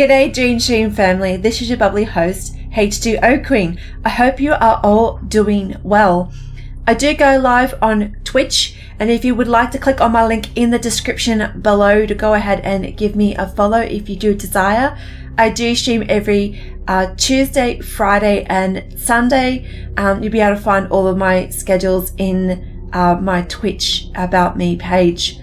G'day Dream Stream family, this is your bubbly host, H2O Queen. I hope you are all doing well. I do go live on Twitch, and if you would like to click on my link in the description below to go ahead and give me a follow if you do desire. I do stream every Tuesday, Friday and Sunday. You'll be able to find all of my schedules in my Twitch About Me page.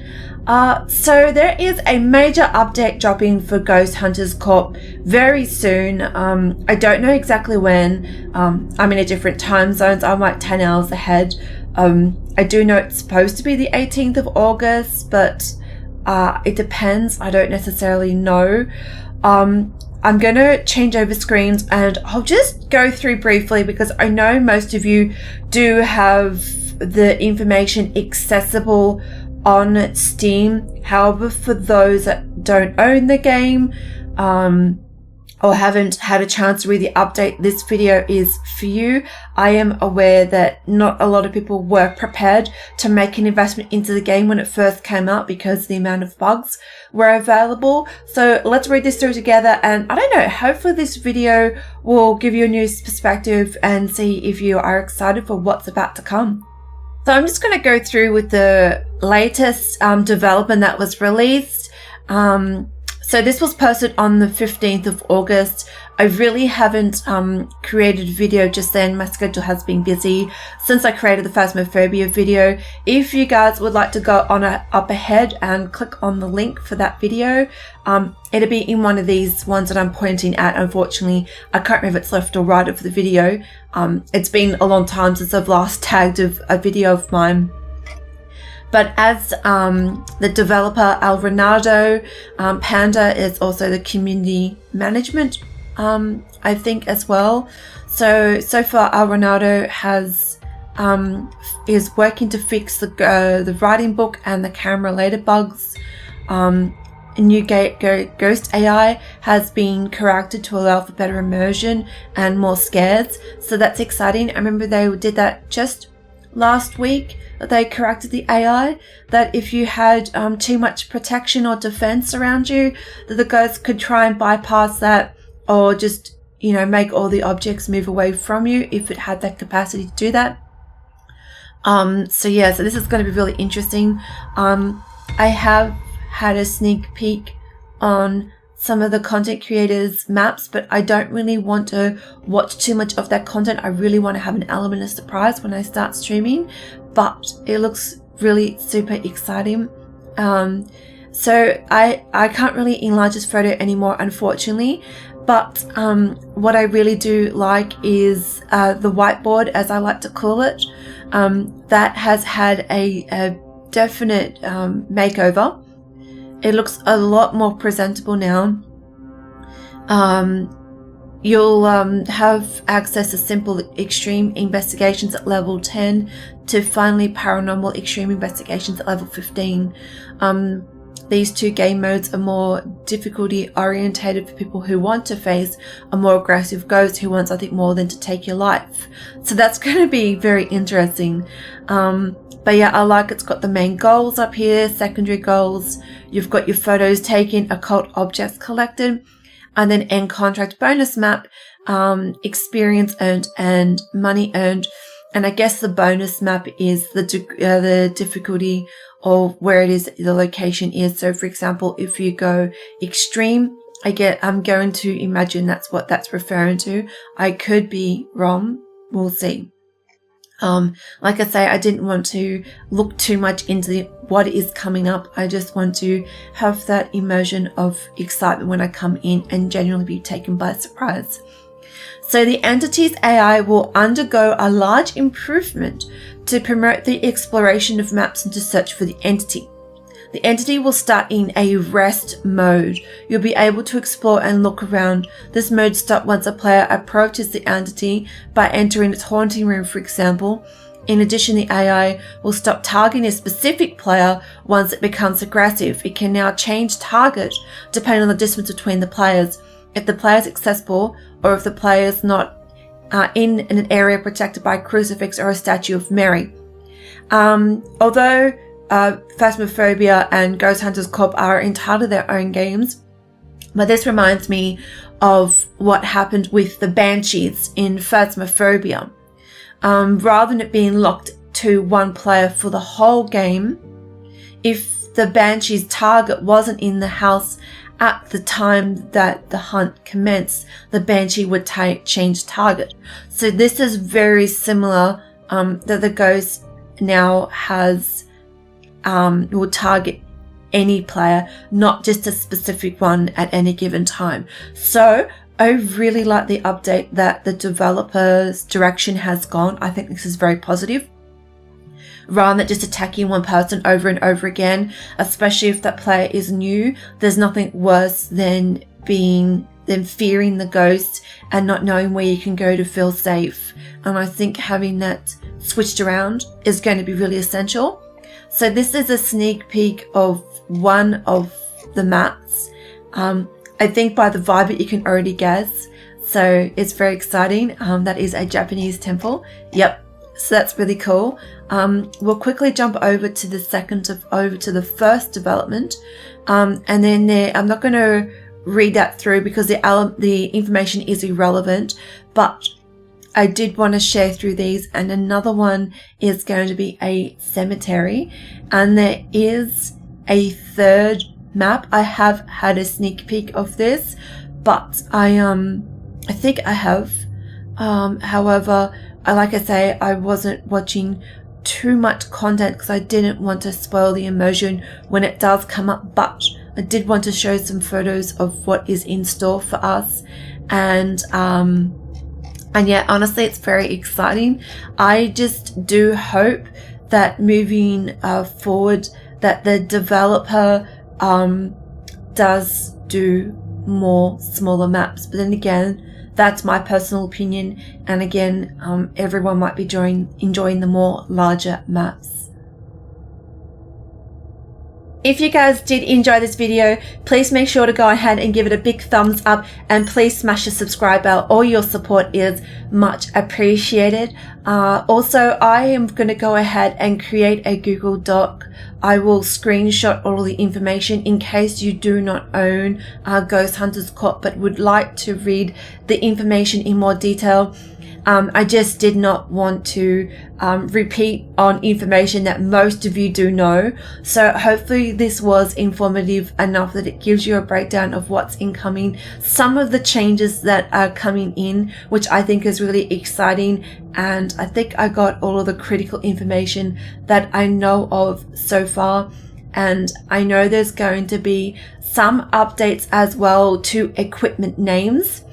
So there is a major update dropping for Ghost Hunters Corp very soon. I don't know exactly when. I'm in a different time zones. I'm like 10 hours ahead. I do know it's supposed to be the 18th of August, but it depends. I don't necessarily know. I'm going to change over screens and I'll just go through briefly because I know most of you do have the information accessible on Steam. However, for those that don't own the game or haven't had a chance to read the update, this video is for you. I am aware that not a lot of people were prepared to make an investment into the game when it first came out because the amount of bugs were available. So let's read this through together, and I don't know, hopefully this video will give you a new perspective and see if you are excited for what's about to come. So I'm just going to go through with the latest development that was released. So this was posted on the 15th of August. I really haven't created a video just then. My schedule has been busy since I created the Phasmophobia video. If you guys would like to go on up ahead and click on the link for that video, it'll be in one of these ones that I'm pointing at. Unfortunately, I can't remember if it's left or right of the video. It's been a long time since I've last tagged a video of mine. But as the developer El Renado, Panda is also the community management, I think, as well. So far El Renado has is working to fix the writing book and the camera related bugs. New Ghost AI has been corrected to allow for better immersion and more scares. So that's exciting. I remember they did that just last week. They corrected the AI that if you had too much protection or defense around you, that the ghosts could try and bypass that or just, you know, make all the objects move away from you if it had that capacity to do that. So this is going to be really interesting. I have had a sneak peek on some of the content creators' maps, but I don't really want to watch too much of that content. I really want to have an element of surprise when I start streaming, but it looks really super exciting. So I can't really enlarge this photo anymore, unfortunately, but what I really do like is the whiteboard, as I like to call it. That has had a definite makeover. It looks a lot more presentable now. You'll have access to simple extreme investigations at level 10 to finally paranormal extreme investigations at level 15. These two game modes are more difficulty orientated for people who want to face a more aggressive ghost who wants, I think, more than to take your life. So that's going to be very interesting. But yeah, I like it's got the main goals up here, secondary goals. You've got your photos taken, occult objects collected, and then end contract bonus map, experience earned and money earned. And I guess the bonus map is the difficulty of where it is, the location is. So for example, if you go extreme, I'm going to imagine that's what that's referring to. I could be wrong. We'll see. Like I say, I didn't want to look too much into what is coming up. I just want to have that immersion of excitement when I come in and genuinely be taken by surprise. So the entity's AI will undergo a large improvement to promote the exploration of maps and to search for the entity. The entity will start in a rest mode. You'll be able to explore and look around. This mode stops once a player approaches the entity by entering its haunting room, for example. In addition, the AI will stop targeting a specific player once it becomes aggressive. It can now change target depending on the distance between the players, if the player is accessible or if the player is not in an area protected by a crucifix or a statue of Mary. Although Phasmophobia and Ghost Hunters Corp are entitled their own games, But this reminds me of what happened with the Banshees in Phasmophobia. Rather than it being locked to one player for the whole game, if the Banshee's target wasn't in the house at the time that the hunt commenced, the Banshee would change target. So this is very similar, that the ghost now has will target any player, not just a specific one at any given time. So I really like the update that the developer's direction has gone. I think this is very positive. Rather than just attacking one person over and over again, especially if that player is new, there's nothing worse than fearing the ghost and not knowing where you can go to feel safe. And I think having that switched around is going to be really essential. So this is a sneak peek of one of the maps. I think by the vibe it you can already guess. So it's very exciting. That is a Japanese temple. Yep. So that's really cool. We'll quickly jump over to the first development. And then I'm not going to read that through because the information is irrelevant, but I did want to share through these. And another one is going to be a cemetery, and there is a third map. I have had a sneak peek of this, but I think I have. However, like I say, I wasn't watching too much content because I didn't want to spoil the immersion when it does come up, but I did want to show some photos of what is in store for us. And yeah, honestly, it's very exciting. I just do hope that moving forward, that the developer does do more smaller maps. But then again, that's my personal opinion. And again, everyone might be enjoying the more larger maps. If you guys did enjoy this video, please make sure to go ahead and give it a big thumbs up, and please smash the subscribe bell. All your support is much appreciated. Also, I am going to go ahead and create a Google Doc. I will screenshot all the information in case you do not own Ghost Hunters Corp but would like to read the information in more detail. I just did not want to repeat on information that most of you do know. So hopefully this was informative enough that it gives you a breakdown of what's incoming, some of the changes that are coming in, which I think is really exciting. And I think I got all of the critical information that I know of so far. And I know there's going to be some updates as well to equipment names.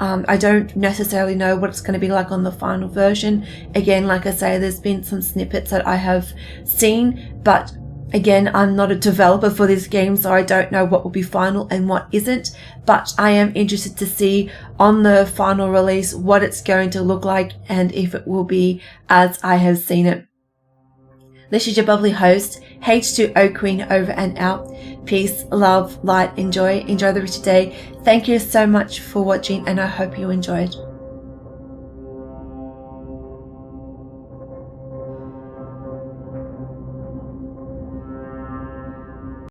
I don't necessarily know what it's going to be like on the final version. Again, like I say, there's been some snippets that I have seen, but again, I'm not a developer for this game, so I don't know what will be final and what isn't. But I am interested to see on the final release what it's going to look like and if it will be as I have seen it. This is your bubbly host, H2O Queen, over and out. Peace, love, light, enjoy the rest of your day. Thank you so much for watching, and I hope you enjoyed.